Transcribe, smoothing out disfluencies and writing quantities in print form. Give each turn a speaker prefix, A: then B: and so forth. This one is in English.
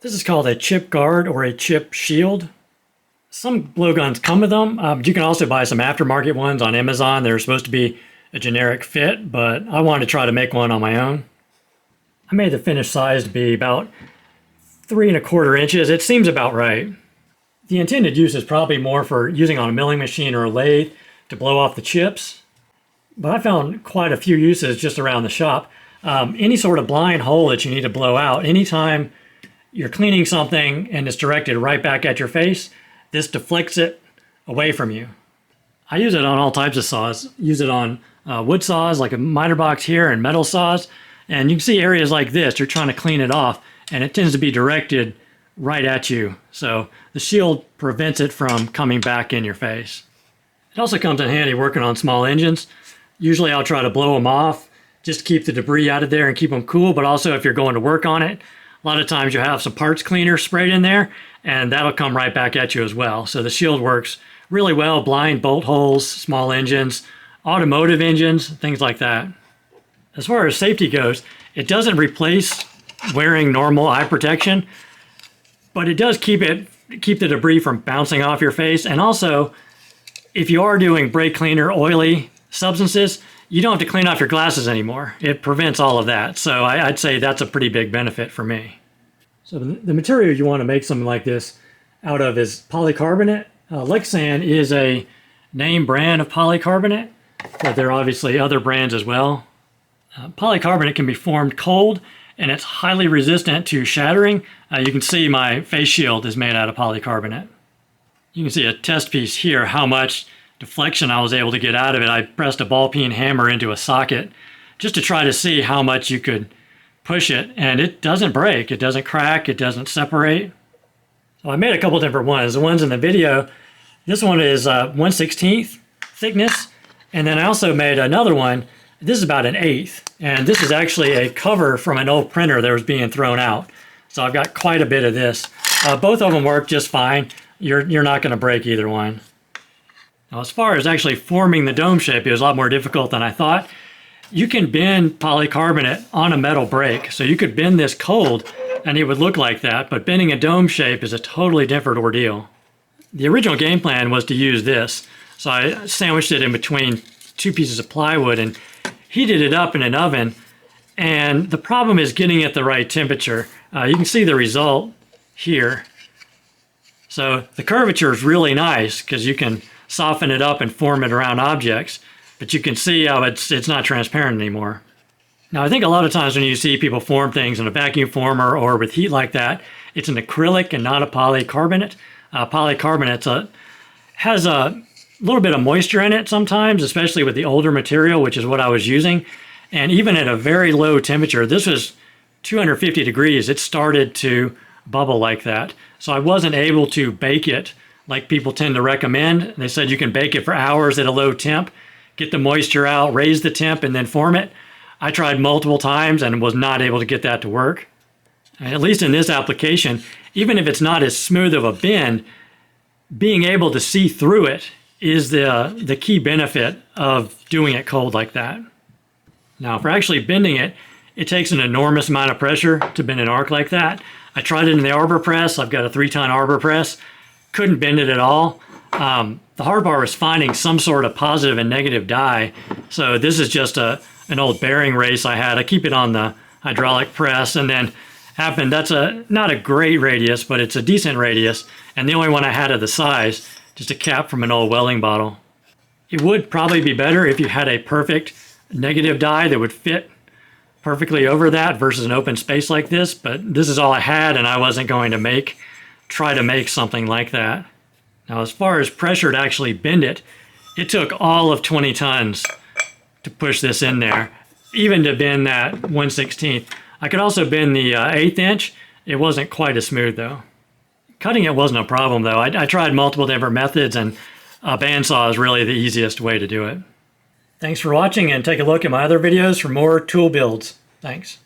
A: This is called a chip guard or a chip shield. Some blowguns come with them. You can also buy some aftermarket ones on Amazon. They're supposed to be a generic fit, but I wanted to try to make one on my own. I made the finished size to be about 3¼ inches. It seems about right. The intended use is probably more for using on a milling machine or a lathe to blow off the chips. But I found quite a few uses just around the shop. Any sort of blind hole that you need to blow out, anytime you're cleaning something and it's directed right back at your face, this deflects it away from you. I use it on all types of saws. Use it on wood saws, like a miter box here, and metal saws. And you can see areas like this, you're trying to clean it off, and it tends to be directed right at you. So the shield prevents it from coming back in your face. It also comes in handy working on small engines. Usually I'll try to blow them off just to keep the debris out of there and keep them cool, but also if you're going to work on it, a lot of times you have some parts cleaner sprayed in there, and that'll come right back at you as well. So the shield works really well, blind bolt holes, small engines, automotive engines, things like that. As far as safety goes, it doesn't replace wearing normal eye protection, but it does keep the debris from bouncing off your face. And also, if you are doing brake cleaner, oily substances, you don't have to clean off your glasses anymore. It prevents all of that. So I'd say that's a pretty big benefit for me. So the material you want to make something like this out of is polycarbonate. Lexan is a name brand of polycarbonate, but there are obviously other brands as well. Polycarbonate can be formed cold, and it's highly resistant to shattering. You can see my face shield is made out of polycarbonate. You can see a test piece here, how much deflection I was able to get out of it. I pressed a ball peen hammer into a socket just to try to see how much you could push it, and it doesn't break, it doesn't crack, it doesn't separate. So I made a couple different ones. The ones in the video, this one is 1/16 thickness, and then I also made another one. This is about 1/8, and this is actually a cover from an old printer that was being thrown out. So I've got quite a bit of this. Both of them work just fine. You're not going to break either one. Now, as far as actually forming the dome shape, it was a lot more difficult than I thought. You can bend polycarbonate on a metal brake, so you could bend this cold and it would look like that, but bending a dome shape is a totally different ordeal. The original game plan was to use this, so I sandwiched it in between 2 pieces of plywood and heated it up in an oven, and the problem is getting it the right temperature. You can see the result here. So the curvature is really nice because you can soften it up and form it around objects, but you can see how it's not transparent anymore. Now, I think a lot of times when you see people form things in a vacuum former or with heat like that, it's an acrylic and not a polycarbonate. Polycarbonate has a little bit of moisture in it sometimes, especially with the older material, which is what I was using. And even at a very low temperature, this was 250 degrees, it started to bubble like that. So I wasn't able to bake it like people tend to recommend. They said you can bake it for hours at a low temp, get the moisture out, raise the temp, and then form it. I tried multiple times and was not able to get that to work. At least in this application, even if it's not as smooth of a bend, being able to see through it is the key benefit of doing it cold like that. Now, for actually bending it, it takes an enormous amount of pressure to bend an arc like that. I tried it in the arbor press. I've got a 3-ton arbor press. Couldn't bend it at all. The hard part was finding some sort of positive and negative die. So this is just an old bearing race I had. I keep it on the hydraulic press, and then that's not a great radius, but it's a decent radius, and the only one I had of the size, just a cap from an old welding bottle. It would probably be better if you had a perfect negative die that would fit perfectly over that versus an open space like this, but this is all I had, and I wasn't going to try to make something like that. Now, as far as pressure to actually bend it, it took all of 20 tons to push this in there, even to bend that 1/16. I could also bend the 1/8 inch. It wasn't quite as smooth though. Cutting it wasn't a problem though. I tried multiple different methods, and a bandsaw is really the easiest way to do it. Thanks for watching, and take a look at my other videos for more tool builds. Thanks.